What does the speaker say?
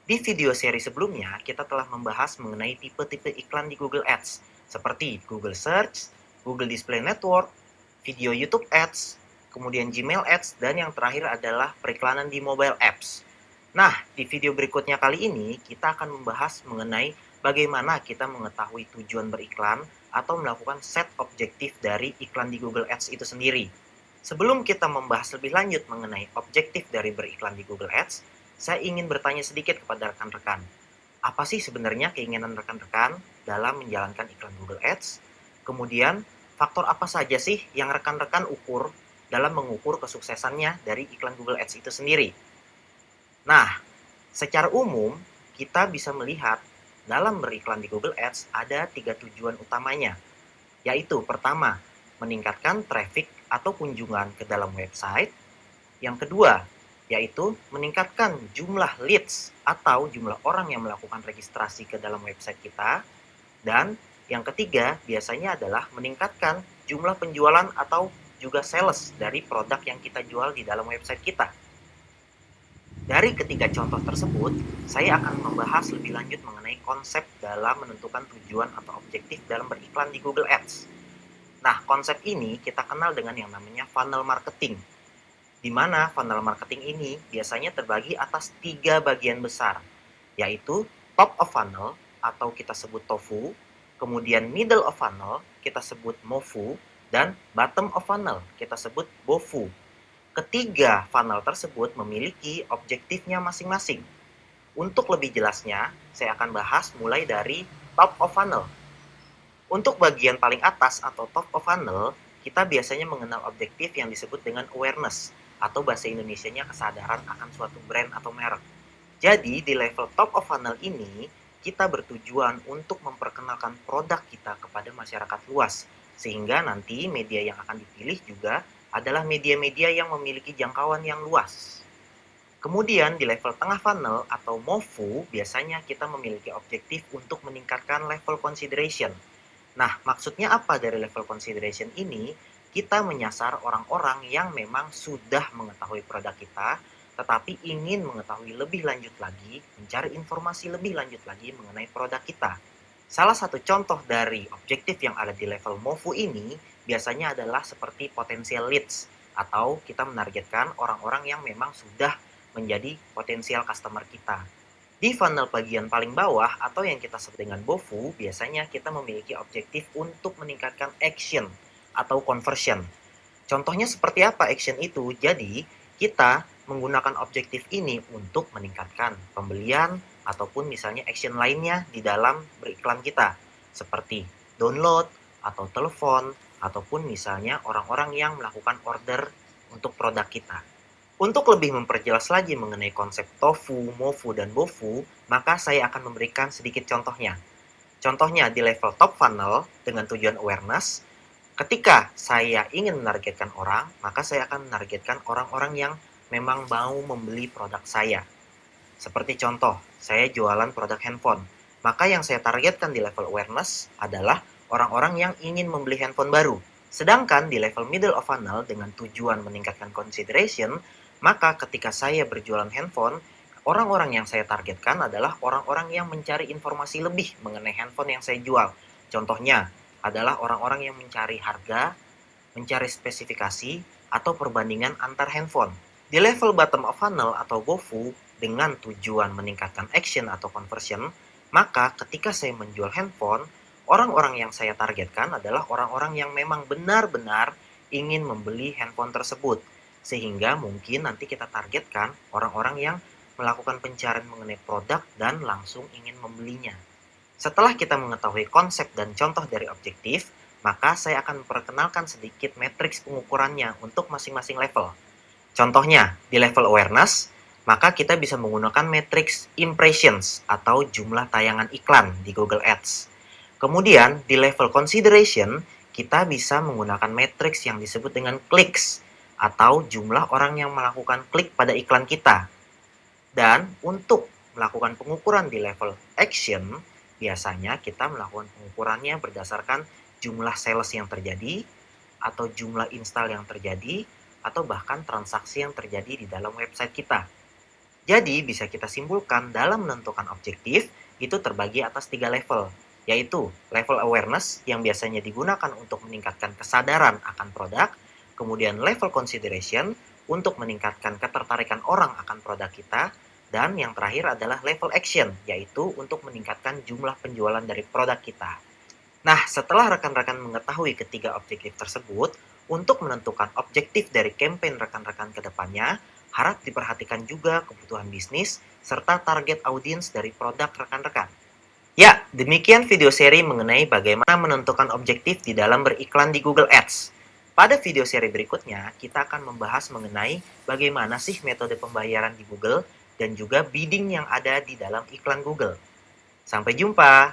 Di video seri sebelumnya, kita telah membahas mengenai tipe-tipe iklan di Google Ads, seperti Google Search, Google Display Network, video YouTube Ads, kemudian Gmail Ads, dan yang terakhir adalah periklanan di mobile apps. Nah, di video berikutnya kali ini, kita akan membahas mengenai bagaimana kita mengetahui tujuan beriklan atau melakukan set objektif dari iklan di Google Ads itu sendiri. Sebelum kita membahas lebih lanjut mengenai objektif dari beriklan di Google Ads, saya ingin bertanya sedikit kepada rekan-rekan. Apa sih sebenarnya keinginan rekan-rekan dalam menjalankan iklan Google Ads? Kemudian, faktor apa saja sih yang rekan-rekan ukur dalam mengukur kesuksesannya dari iklan Google Ads itu sendiri? Nah, secara umum, kita bisa melihat dalam beriklan di Google Ads ada 3 tujuan utamanya, yaitu pertama, meningkatkan traffic atau kunjungan ke dalam website. Yang kedua, yaitu meningkatkan jumlah leads atau jumlah orang yang melakukan registrasi ke dalam website kita. Dan yang ketiga, biasanya adalah meningkatkan jumlah penjualan atau juga sales dari produk yang kita jual di dalam website kita. Dari ketiga contoh tersebut, saya akan membahas lebih lanjut mengenai konsep dalam menentukan tujuan atau objektif dalam beriklan di Google Ads. Nah, konsep ini kita kenal dengan yang namanya funnel marketing, di mana funnel marketing ini biasanya terbagi atas 3 bagian besar, yaitu top of funnel atau kita sebut TOFU, kemudian middle of funnel kita sebut MOFU, dan bottom of funnel kita sebut BOFU. Ketiga funnel tersebut memiliki objektifnya masing-masing. Untuk lebih jelasnya, saya akan bahas mulai dari top of funnel. Untuk bagian paling atas atau top of funnel, kita biasanya mengenal objektif yang disebut dengan awareness, atau bahasa Indonesianya kesadaran akan suatu brand atau merek. Jadi, di level top of funnel ini, kita bertujuan untuk memperkenalkan produk kita kepada masyarakat luas, sehingga nanti media yang akan dipilih juga adalah media-media yang memiliki jangkauan yang luas. Kemudian di level tengah funnel atau MOFU, biasanya kita memiliki objektif untuk meningkatkan level consideration. Nah, maksudnya apa dari level consideration ini? Kita menyasar orang-orang yang memang sudah mengetahui produk kita, tetapi ingin mengetahui lebih lanjut lagi, mencari informasi lebih lanjut lagi mengenai produk kita. Salah satu contoh dari objektif yang ada di level MOFU ini biasanya adalah seperti potensial leads, atau kita menargetkan orang-orang yang memang sudah menjadi potensial customer kita. Di funnel bagian paling bawah atau yang kita sebut dengan BOFU, biasanya kita memiliki objektif untuk meningkatkan action atau conversion. Contohnya seperti apa action itu? Jadi, kita menggunakan objektif ini untuk meningkatkan pembelian ataupun misalnya action lainnya di dalam beriklan kita, seperti download atau telepon ataupun misalnya orang-orang yang melakukan order untuk produk kita. Untuk lebih memperjelas lagi mengenai konsep TOFU, MOFU, dan BOFU, maka saya akan memberikan sedikit contohnya. Contohnya di level top funnel dengan tujuan awareness, ketika saya ingin menargetkan orang, maka saya akan menargetkan orang-orang yang memang mau membeli produk saya. Seperti contoh, saya jualan produk handphone. Maka yang saya targetkan di level awareness adalah orang-orang yang ingin membeli handphone baru. Sedangkan di level middle of funnel dengan tujuan meningkatkan consideration, maka ketika saya berjualan handphone, orang-orang yang saya targetkan adalah orang-orang yang mencari informasi lebih mengenai handphone yang saya jual. Contohnya adalah orang-orang yang mencari harga, mencari spesifikasi, atau perbandingan antar handphone. Di level bottom of funnel atau BOFU dengan tujuan meningkatkan action atau conversion, maka ketika saya menjual handphone, orang-orang yang saya targetkan adalah orang-orang yang memang benar-benar ingin membeli handphone tersebut. Sehingga mungkin nanti kita targetkan orang-orang yang melakukan pencarian mengenai produk dan langsung ingin membelinya. Setelah kita mengetahui konsep dan contoh dari objektif, maka saya akan memperkenalkan sedikit matriks pengukurannya untuk masing-masing level. Contohnya, di level awareness, maka kita bisa menggunakan matriks impressions atau jumlah tayangan iklan di Google Ads. Kemudian, di level consideration, kita bisa menggunakan matriks yang disebut dengan clicks atau jumlah orang yang melakukan klik pada iklan kita. Dan untuk melakukan pengukuran di level action, biasanya kita melakukan pengukurannya berdasarkan jumlah sales yang terjadi, atau jumlah install yang terjadi, atau bahkan transaksi yang terjadi di dalam website kita. Jadi, bisa kita simpulkan dalam menentukan objektif, itu terbagi atas 3 level, yaitu level awareness yang biasanya digunakan untuk meningkatkan kesadaran akan produk, kemudian level consideration untuk meningkatkan ketertarikan orang akan produk kita, dan yang terakhir adalah level action, yaitu untuk meningkatkan jumlah penjualan dari produk kita. Nah, setelah rekan-rekan mengetahui ketiga objektif tersebut, untuk menentukan objektif dari campaign rekan-rekan ke depannya, harap diperhatikan juga kebutuhan bisnis serta target audiens dari produk rekan-rekan. Ya, demikian video seri mengenai bagaimana menentukan objektif di dalam beriklan di Google Ads. Pada video seri berikutnya, kita akan membahas mengenai bagaimana sih metode pembayaran di Google dan juga bidding yang ada di dalam iklan Google. Sampai jumpa!